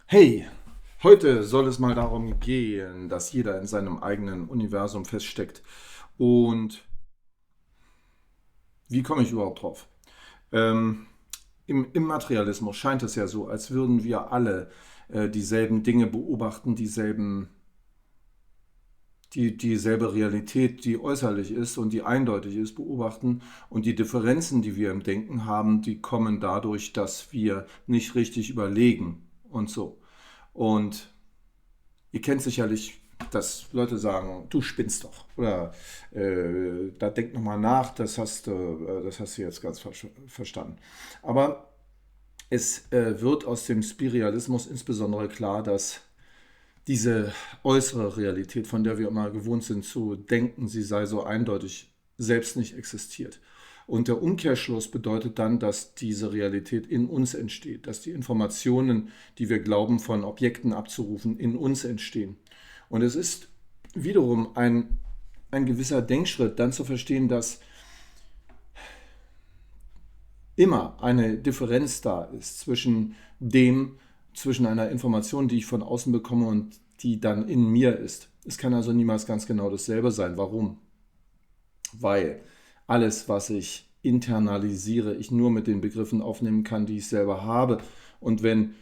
Hey, heute soll es mal darum gehen, dass jeder in seinem eigenen Universum feststeckt. Und wie komme ich überhaupt drauf? Ähm, im Materialismus scheint es ja so, als würden wir alle dieselben Dinge beobachten, dieselbe Realität, die äußerlich ist und die eindeutig ist, beobachten. Und die Differenzen, die wir im Denken haben, die kommen dadurch, dass wir nicht richtig überlegen und so. Und ihr kennt sicherlich, dass Leute sagen, du spinnst doch. Oder da denk nochmal nach, das hast du jetzt ganz verstanden. Aber es wird aus dem Spiritualismus insbesondere klar, dass diese äußere Realität, von der wir immer gewohnt sind zu denken, sie sei so eindeutig, selbst nicht existiert. Und der Umkehrschluss bedeutet dann, dass diese Realität in uns entsteht, dass die Informationen, die wir glauben, von Objekten abzurufen, in uns entstehen. Und es ist wiederum ein gewisser Denkschritt, dann zu verstehen, dass immer eine Differenz da ist zwischen einer Information, die ich von außen bekomme und die dann in mir ist. Es kann also niemals ganz genau dasselbe sein. Warum? Weil alles, was ich internalisiere, ich nur mit den Begriffen aufnehmen kann, die ich selber habe. Und wenn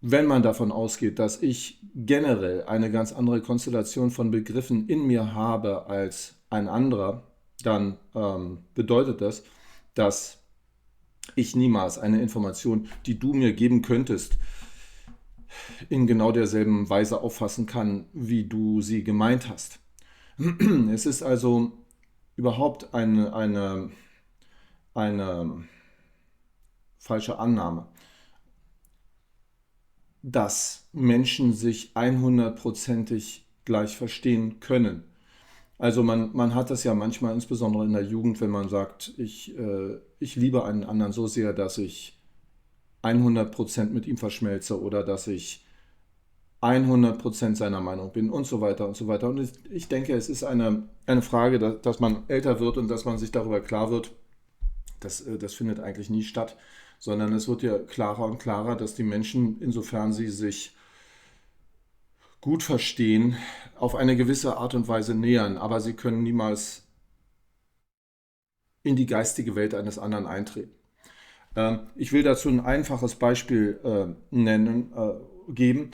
man davon ausgeht, dass ich generell eine ganz andere Konstellation von Begriffen in mir habe als ein anderer, dann bedeutet das, dass ich niemals eine Information, die du mir geben könntest, in genau derselben Weise auffassen kann, wie du sie gemeint hast. Es ist also überhaupt eine falsche Annahme, dass Menschen sich 100%ig gleich verstehen können. Also man hat das ja manchmal, insbesondere in der Jugend, wenn man sagt, ich liebe einen anderen so sehr, dass ich 100% mit ihm verschmelze oder dass ich 100% seiner Meinung bin und so weiter und so weiter. Und ich denke, es ist eine Frage, dass man älter wird und dass man sich darüber klar wird, das findet eigentlich nie statt, sondern es wird ja klarer und klarer, dass die Menschen, insofern sie sich gut verstehen, auf eine gewisse Art und Weise nähern, aber sie können niemals in die geistige Welt eines anderen eintreten. Ich will dazu ein einfaches Beispiel geben.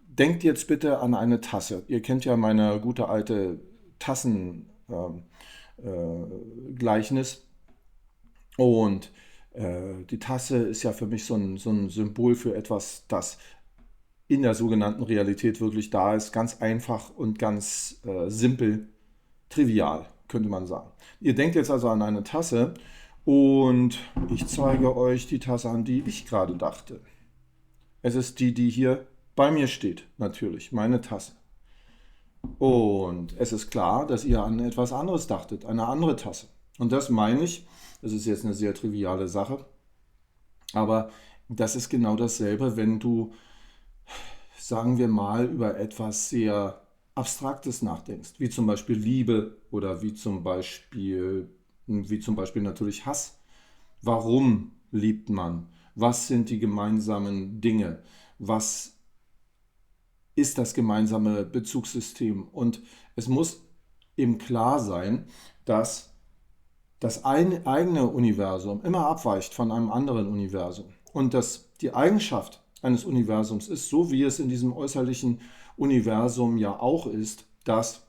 Denkt jetzt bitte an eine Tasse. Ihr kennt ja meine gute alte Tassengleichnis. Und die Tasse ist ja für mich so ein Symbol für etwas, das in der sogenannten Realität wirklich da ist. Ganz einfach und ganz simpel, trivial, könnte man sagen. Ihr denkt jetzt also an eine Tasse und ich zeige euch die Tasse an, die ich gerade dachte. Es ist die, die hier bei mir steht, natürlich, meine Tasse. Und es ist klar, dass ihr an etwas anderes dachtet, eine andere Tasse. Und das meine ich, das ist jetzt eine sehr triviale Sache, aber das ist genau dasselbe, wenn du, sagen wir mal, über etwas sehr Abstraktes nachdenkst, wie zum Beispiel Liebe oder wie zum Beispiel natürlich Hass. Warum liebt man? Was sind die gemeinsamen Dinge? Was ist das gemeinsame Bezugssystem? Und es muss eben klar sein, dass das eigene Universum immer abweicht von einem anderen Universum. Und dass die Eigenschaft eines Universums ist, so wie es in diesem äußerlichen Universum ja auch ist, dass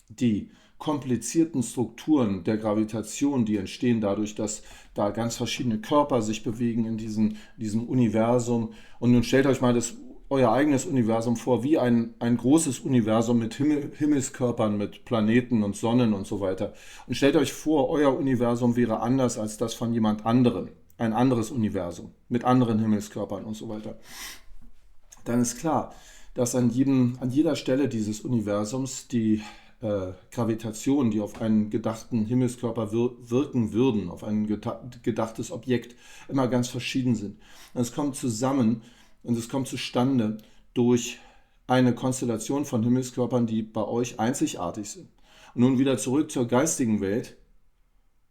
die komplizierten Strukturen der Gravitation, die entstehen dadurch, dass da ganz verschiedene Körper sich bewegen in diesem Universum. Und nun stellt euch mal euer eigenes Universum vor, wie ein großes Universum mit Himmelskörpern, mit Planeten und Sonnen und so weiter. Und stellt euch vor, euer Universum wäre anders als das von jemand anderem. Ein anderes Universum mit anderen Himmelskörpern und so weiter. Dann ist klar, dass an jeder Stelle dieses Universums die Gravitation, die auf einen gedachten Himmelskörper wirken würden, auf ein gedachtes Objekt, immer ganz verschieden sind. Und es kommt zusammen und es kommt zustande durch eine Konstellation von Himmelskörpern, die bei euch einzigartig sind. Und nun wieder zurück zur geistigen Welt.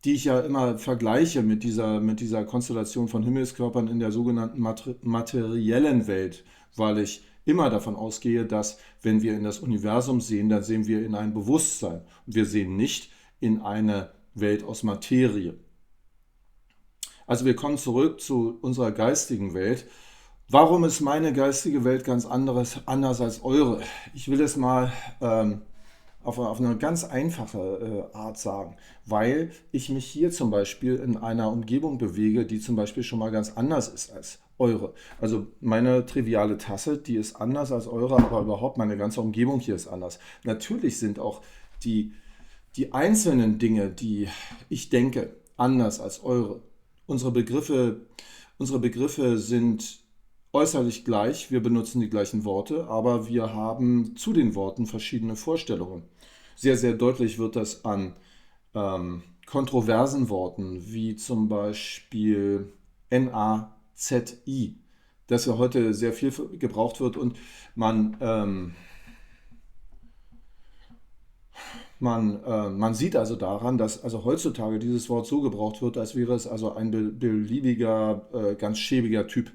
die ich ja immer vergleiche mit dieser Konstellation von Himmelskörpern in der sogenannten materiellen Welt, weil ich immer davon ausgehe, dass wenn wir in das Universum sehen, dann sehen wir in ein Bewusstsein und wir sehen nicht in eine Welt aus Materie. Also wir kommen zurück zu unserer geistigen Welt. Warum ist meine geistige Welt ganz anders als eure? Ich will es mal auf eine ganz einfache Art sagen, weil ich mich hier zum Beispiel in einer Umgebung bewege, die zum Beispiel schon mal ganz anders ist als eure. Also meine triviale Tasse, die ist anders als eure, aber überhaupt meine ganze Umgebung hier ist anders. Natürlich sind auch die, die einzelnen Dinge, die ich denke, anders als eure. Unsere Begriffe, unsere Begriffe sind äußerlich gleich, wir benutzen die gleichen Worte, aber wir haben zu den Worten verschiedene Vorstellungen. Sehr, sehr deutlich wird das an kontroversen Worten, wie zum Beispiel NAZI, das ja heute sehr viel gebraucht wird und man, man sieht also daran, dass also heutzutage dieses Wort so gebraucht wird, als wäre es also ein beliebiger, ganz schäbiger Typ.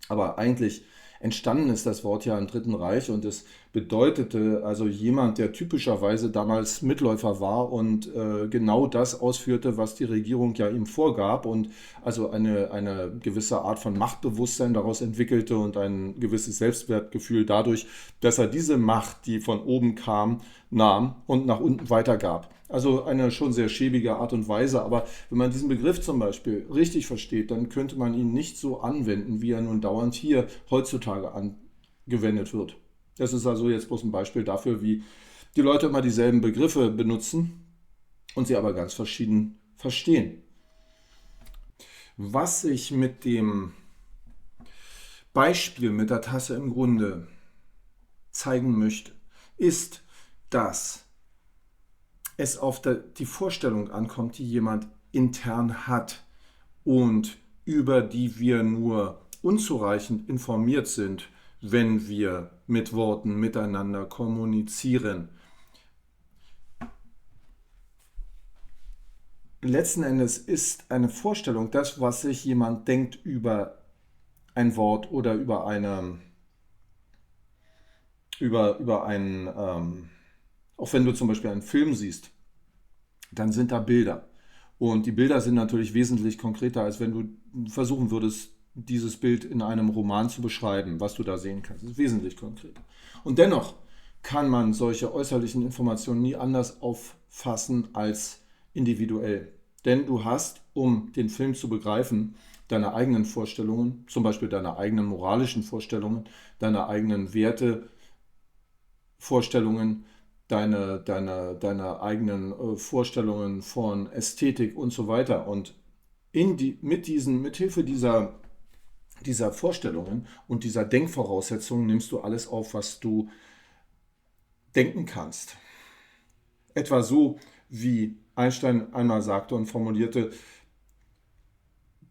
Aber eigentlich entstanden ist das Wort ja im Dritten Reich und es bedeutete also jemand, der typischerweise damals Mitläufer war und genau das ausführte, was die Regierung ja ihm vorgab und also eine gewisse Art von Machtbewusstsein daraus entwickelte und ein gewisses Selbstwertgefühl dadurch, dass er diese Macht, die von oben kam, nahm und nach unten weitergab. Also eine schon sehr schäbige Art und Weise, aber wenn man diesen Begriff zum Beispiel richtig versteht, dann könnte man ihn nicht so anwenden, wie er nun dauernd hier heutzutage angewendet wird. Das ist also jetzt bloß ein Beispiel dafür, wie die Leute immer dieselben Begriffe benutzen und sie aber ganz verschieden verstehen. Was ich mit dem Beispiel mit der Tasse im Grunde zeigen möchte, ist, dass es auf die Vorstellung ankommt, die jemand intern hat und über die wir nur unzureichend informiert sind, wenn wir mit Worten miteinander kommunizieren. Letzten Endes ist eine Vorstellung das, was sich jemand denkt über ein Wort oder über einen, auch wenn du zum Beispiel einen Film siehst, dann sind da Bilder. Und die Bilder sind natürlich wesentlich konkreter, als wenn du versuchen würdest, dieses Bild in einem Roman zu beschreiben, was du da sehen kannst. Das ist wesentlich konkreter. Und dennoch kann man solche äußerlichen Informationen nie anders auffassen als individuell. Denn du hast, um den Film zu begreifen, deine eigenen Vorstellungen, zum Beispiel deine eigenen moralischen Vorstellungen, deine eigenen Wertevorstellungen, deine eigenen Vorstellungen von Ästhetik und so weiter. Und mithilfe dieser Vorstellungen und dieser Denkvoraussetzungen nimmst du alles auf, was du denken kannst. Etwa so, wie Einstein einmal sagte und formulierte,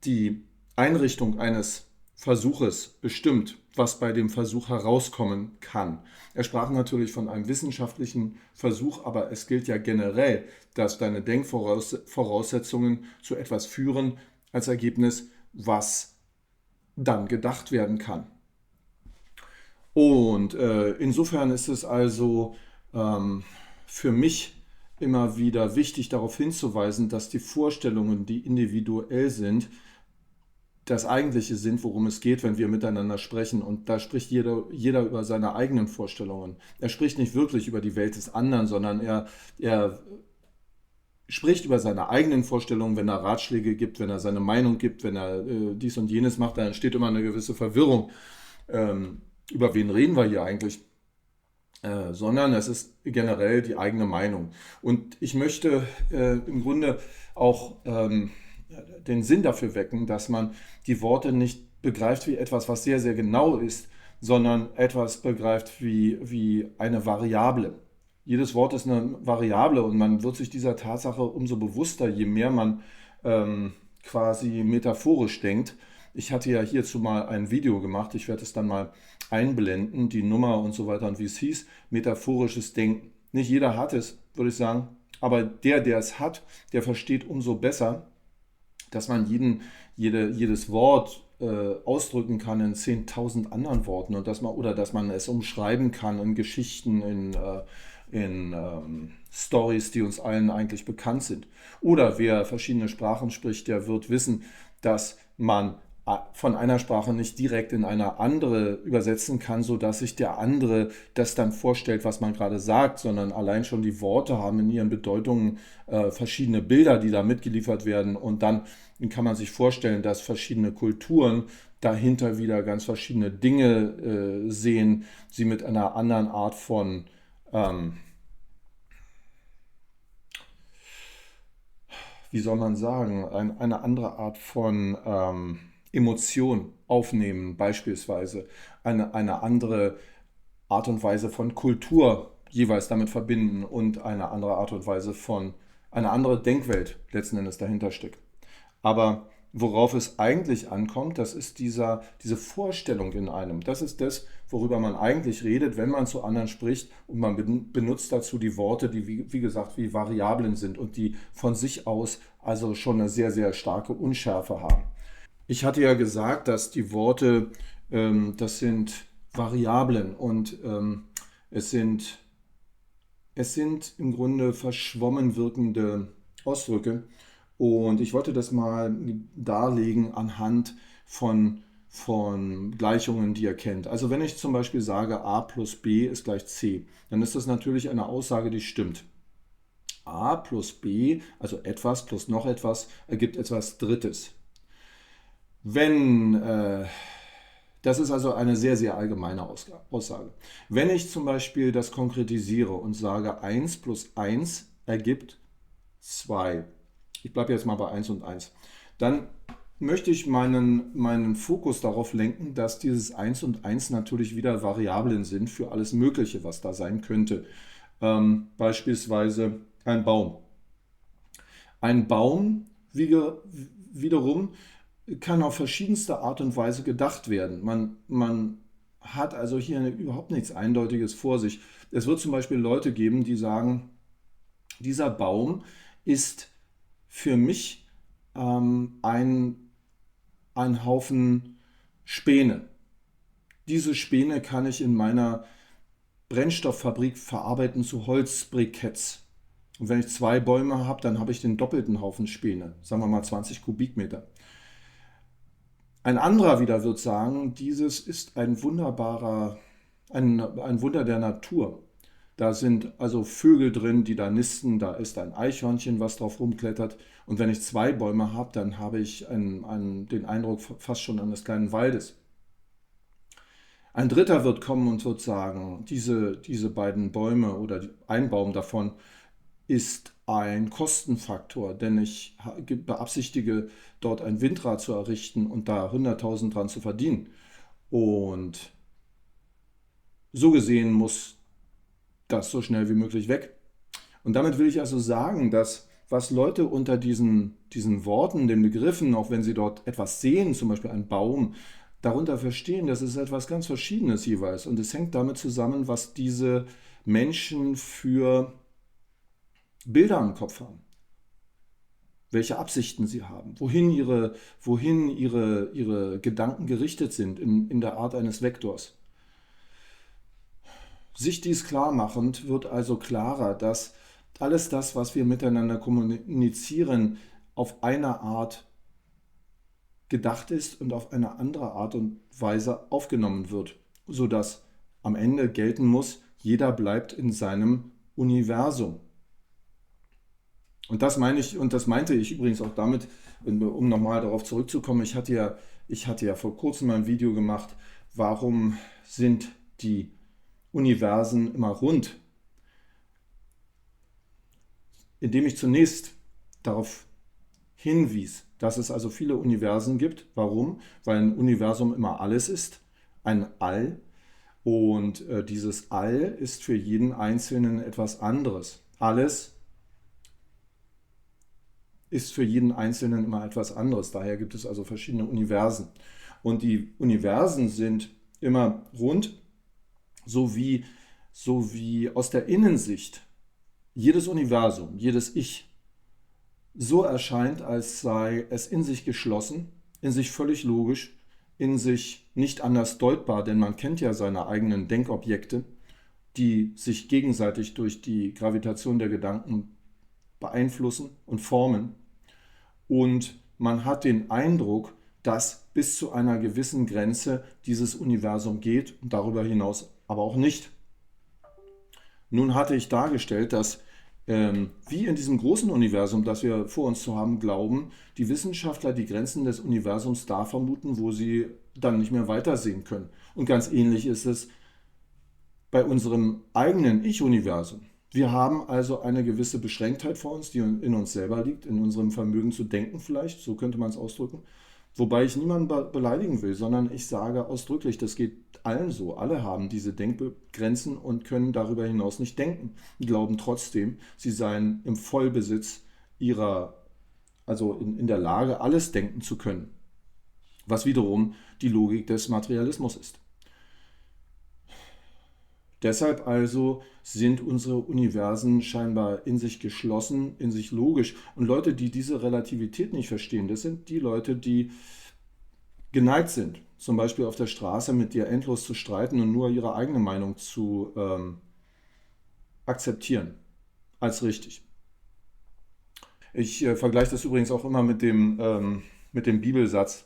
die Einrichtung eines Versuches bestimmt, was bei dem Versuch herauskommen kann. Er sprach natürlich von einem wissenschaftlichen Versuch, aber es gilt ja generell, dass deine Denkvoraussetzungen zu etwas führen als Ergebnis, was dann gedacht werden kann. Und insofern ist es also für mich immer wieder wichtig darauf hinzuweisen, dass die Vorstellungen, die individuell sind, das Eigentliche sind, worum es geht, wenn wir miteinander sprechen. Und da spricht jeder über seine eigenen Vorstellungen. Er spricht nicht wirklich über die Welt des anderen, sondern er spricht über seine eigenen Vorstellungen, wenn er Ratschläge gibt, wenn er seine Meinung gibt, wenn er dies und jenes macht, dann entsteht immer eine gewisse Verwirrung. Über wen reden wir hier eigentlich? Sondern es ist generell die eigene Meinung. Und ich möchte im Grunde auch den Sinn dafür wecken, dass man die Worte nicht begreift wie etwas, was sehr, sehr genau ist, sondern etwas begreift wie eine Variable. Jedes Wort ist eine Variable und man wird sich dieser Tatsache umso bewusster, je mehr man quasi metaphorisch denkt. Ich hatte ja hierzu mal ein Video gemacht, ich werde es dann mal einblenden, die Nummer und so weiter und wie es hieß, metaphorisches Denken. Nicht jeder hat es, würde ich sagen, Aber der es hat, der versteht umso besser, dass man jedes Wort ausdrücken kann in 10.000 anderen Worten und dass man es umschreiben kann in Geschichten, in Stories, die uns allen eigentlich bekannt sind. Oder wer verschiedene Sprachen spricht, der wird wissen, dass man von einer Sprache nicht direkt in eine andere übersetzen kann, sodass sich der andere das dann vorstellt, was man gerade sagt, sondern allein schon die Worte haben in ihren Bedeutungen verschiedene Bilder, die da mitgeliefert werden. Und dann kann man sich vorstellen, dass verschiedene Kulturen dahinter wieder ganz verschiedene Dinge sehen, sie mit einer anderen Art von ähm, wie soll man sagen, eine andere Art von Emotion aufnehmen, beispielsweise eine andere Art und Weise von Kultur jeweils damit verbinden und eine andere Art und Weise von, eine andere Denkwelt letzten Endes dahinter steckt. Aber worauf es eigentlich ankommt, das ist diese Vorstellung in einem. Das ist das, worüber man eigentlich redet, wenn man zu anderen spricht und man benutzt dazu die Worte, die wie gesagt wie Variablen sind und die von sich aus also schon eine sehr, sehr starke Unschärfe haben. Ich hatte ja gesagt, dass die Worte, das sind Variablen und es sind, es sind im Grunde verschwommen wirkende Ausdrücke. Und ich wollte das mal darlegen anhand von Gleichungen, die ihr kennt. Also wenn ich zum Beispiel sage, a plus b ist gleich c, dann ist das natürlich eine Aussage, die stimmt. A plus b, also etwas plus noch etwas, ergibt etwas Drittes. Wenn, das ist also eine sehr, sehr allgemeine Aussage. Wenn ich zum Beispiel das konkretisiere und sage, 1 plus 1 ergibt 2, ich bleibe jetzt mal bei 1 und 1, dann möchte ich meinen Fokus darauf lenken, dass dieses 1 und 1 natürlich wieder Variablen sind für alles Mögliche, was da sein könnte. Beispielsweise ein Baum. Ein Baum wiederum kann auf verschiedenste Art und Weise gedacht werden. Man hat also hier überhaupt nichts Eindeutiges vor sich. Es wird zum Beispiel Leute geben, die sagen, dieser Baum ist für mich ein Haufen Späne. Diese Späne kann ich in meiner Brennstofffabrik verarbeiten zu Holzbriketts. Und wenn ich 2 Bäume habe, dann habe ich den doppelten Haufen Späne, sagen wir mal 20 Kubikmeter. Ein anderer wieder wird sagen, dieses ist ein ein Wunder der Natur. Da sind also Vögel drin, die da nisten, da ist ein Eichhörnchen, was drauf rumklettert. Und wenn ich 2 Bäume habe, dann habe ich den Eindruck fast schon eines kleinen Waldes. Ein dritter wird kommen und wird sagen, diese beiden Bäume oder ein Baum davon ist ein Kostenfaktor, denn ich beabsichtige, dort ein Windrad zu errichten und da 100.000 dran zu verdienen. Und so gesehen muss das so schnell wie möglich weg. Und damit will ich also sagen, dass was Leute unter diesen Worten, den Begriffen, auch wenn sie dort etwas sehen, zum Beispiel einen Baum, darunter verstehen, das ist etwas ganz Verschiedenes jeweils. Und es hängt damit zusammen, was diese Menschen für Bilder im Kopf haben, welche Absichten sie haben, wohin ihre Gedanken gerichtet sind in der Art eines Vektors. Sich dies klar machend wird also klarer, dass alles das, was wir miteinander kommunizieren, auf eine Art gedacht ist und auf eine andere Art und Weise aufgenommen wird, sodass am Ende gelten muss, jeder bleibt in seinem Universum. Und das meine ich, und das meinte ich übrigens auch damit, um nochmal darauf zurückzukommen, ich hatte ja vor kurzem ein Video gemacht, warum sind die Universen immer rund? Indem ich zunächst darauf hinwies, dass es also viele Universen gibt. Warum? Weil ein Universum immer alles ist, ein All. Und dieses All ist für jeden Einzelnen etwas anderes. Alles ist für jeden Einzelnen immer etwas anderes. Daher gibt es also verschiedene Universen. Und die Universen sind immer rund, so wie aus der Innensicht jedes Universum, jedes Ich so erscheint, als sei es in sich geschlossen, in sich völlig logisch, in sich nicht anders deutbar, denn man kennt ja seine eigenen Denkobjekte, die sich gegenseitig durch die Gravitation der Gedanken beeinflussen und formen. Und man hat den Eindruck, dass bis zu einer gewissen Grenze dieses Universum geht und darüber hinaus aber auch nicht. Nun hatte ich dargestellt, dass wie in diesem großen Universum, das wir vor uns zu haben glauben, die Wissenschaftler die Grenzen des Universums da vermuten, wo sie dann nicht mehr weitersehen können. Und ganz ähnlich ist es bei unserem eigenen Ich-Universum. Wir haben also eine gewisse Beschränktheit vor uns, die in uns selber liegt, in unserem Vermögen zu denken vielleicht, so könnte man es ausdrücken. Wobei ich niemanden beleidigen will, sondern ich sage ausdrücklich, das geht allen so. Alle haben diese Denkgrenzen und können darüber hinaus nicht denken. Die glauben trotzdem, sie seien im Vollbesitz also in der Lage, alles denken zu können. Was wiederum die Logik des Materialismus ist. Deshalb also sind unsere Universen scheinbar in sich geschlossen, in sich logisch. Und Leute, die diese Relativität nicht verstehen, das sind die Leute, die geneigt sind, zum Beispiel auf der Straße mit dir endlos zu streiten und nur ihre eigene Meinung zu akzeptieren als richtig. Ich vergleiche das übrigens auch immer mit dem Bibelsatz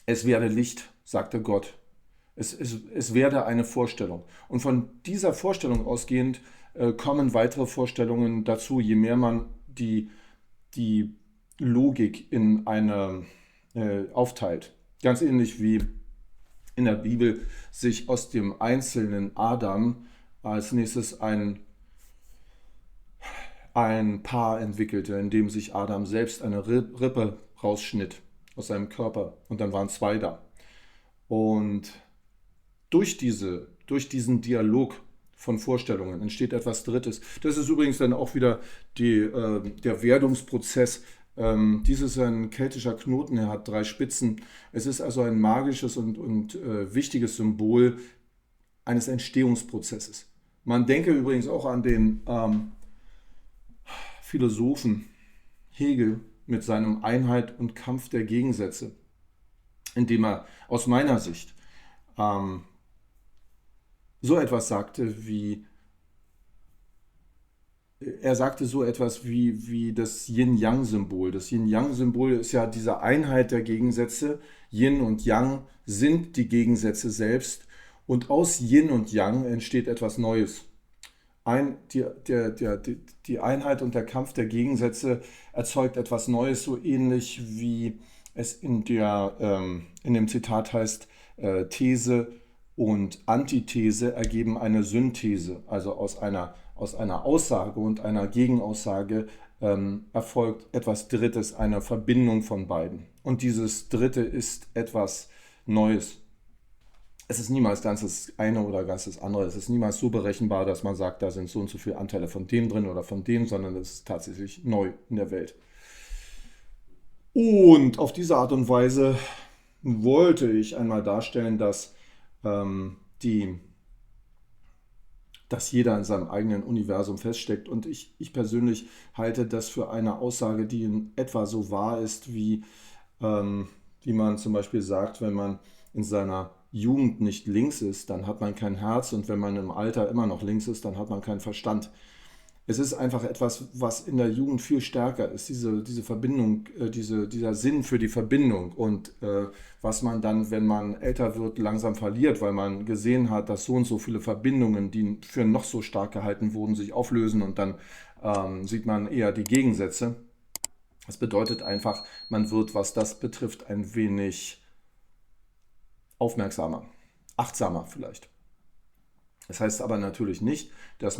es werde Licht, sagte Gott. Es werde eine Vorstellung. Und von dieser Vorstellung ausgehend kommen weitere Vorstellungen dazu, je mehr man die Logik in eine aufteilt. Ganz ähnlich wie in der Bibel sich aus dem einzelnen Adam als nächstes ein Paar entwickelte, in dem sich Adam selbst eine Rippe rausschnitt aus seinem Körper und dann waren zwei da. Und durch diesen Dialog von Vorstellungen entsteht etwas Drittes. Das ist übrigens dann auch wieder der Werdungsprozess. Dies ist ein keltischer Knoten, er hat 3 Spitzen. Es ist also ein magisches und wichtiges Symbol eines Entstehungsprozesses. Man denke übrigens auch an den Philosophen Hegel mit seinem Einheit und Kampf der Gegensätze, indem er aus meiner Sicht so etwas sagte wie, er sagte so etwas wie das Yin-Yang-Symbol. Das Yin-Yang-Symbol ist ja diese Einheit der Gegensätze. Yin und Yang sind die Gegensätze selbst und aus Yin und Yang entsteht etwas Neues. Die Einheit und der Kampf der Gegensätze erzeugt etwas Neues, so ähnlich wie es in dem Zitat heißt, These und Antithese ergeben eine Synthese, also aus einer Aussage und einer Gegenaussage erfolgt etwas Drittes, eine Verbindung von beiden. Und dieses Dritte ist etwas Neues. Es ist niemals ganz das eine oder ganz das andere. Es ist niemals so berechenbar, dass man sagt, da sind so und so viele Anteile von dem drin oder von dem, sondern es ist tatsächlich neu in der Welt. Und auf diese Art und Weise wollte ich einmal darstellen, dass jeder in seinem eigenen Universum feststeckt. Und ich persönlich halte das für eine Aussage, die in etwa so wahr ist, wie man zum Beispiel sagt, wenn man in seiner Jugend nicht links ist, dann hat man kein Herz und wenn man im Alter immer noch links ist, dann hat man keinen Verstand. Es ist einfach etwas, was in der Jugend viel stärker ist, diese Verbindung, dieser Sinn für die Verbindung und was man dann, wenn man älter wird, langsam verliert, weil man gesehen hat, dass so und so viele Verbindungen, die für noch so stark gehalten wurden, sich auflösen und dann sieht man eher die Gegensätze. Das bedeutet einfach, man wird, was das betrifft, ein wenig aufmerksamer, achtsamer vielleicht. Das heißt aber natürlich nicht, dass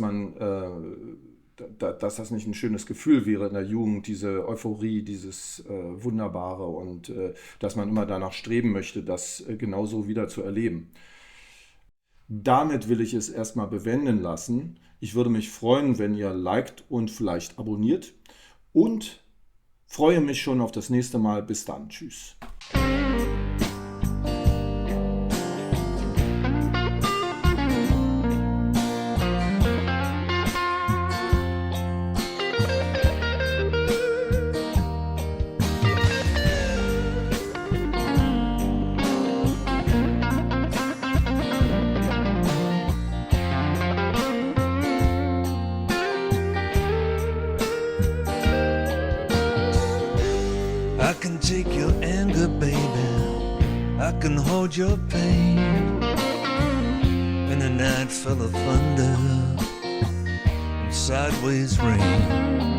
das nicht ein schönes Gefühl wäre in der Jugend, diese Euphorie, dieses Wunderbare und dass man immer danach streben möchte, das genauso wieder zu erleben. Damit will ich es erstmal bewenden lassen. Ich würde mich freuen, wenn ihr liked und vielleicht abonniert und freue mich schon auf das nächste Mal. Bis dann. Tschüss. take your anger, baby. I can hold your pain. In the night full of thunder and sideways rain.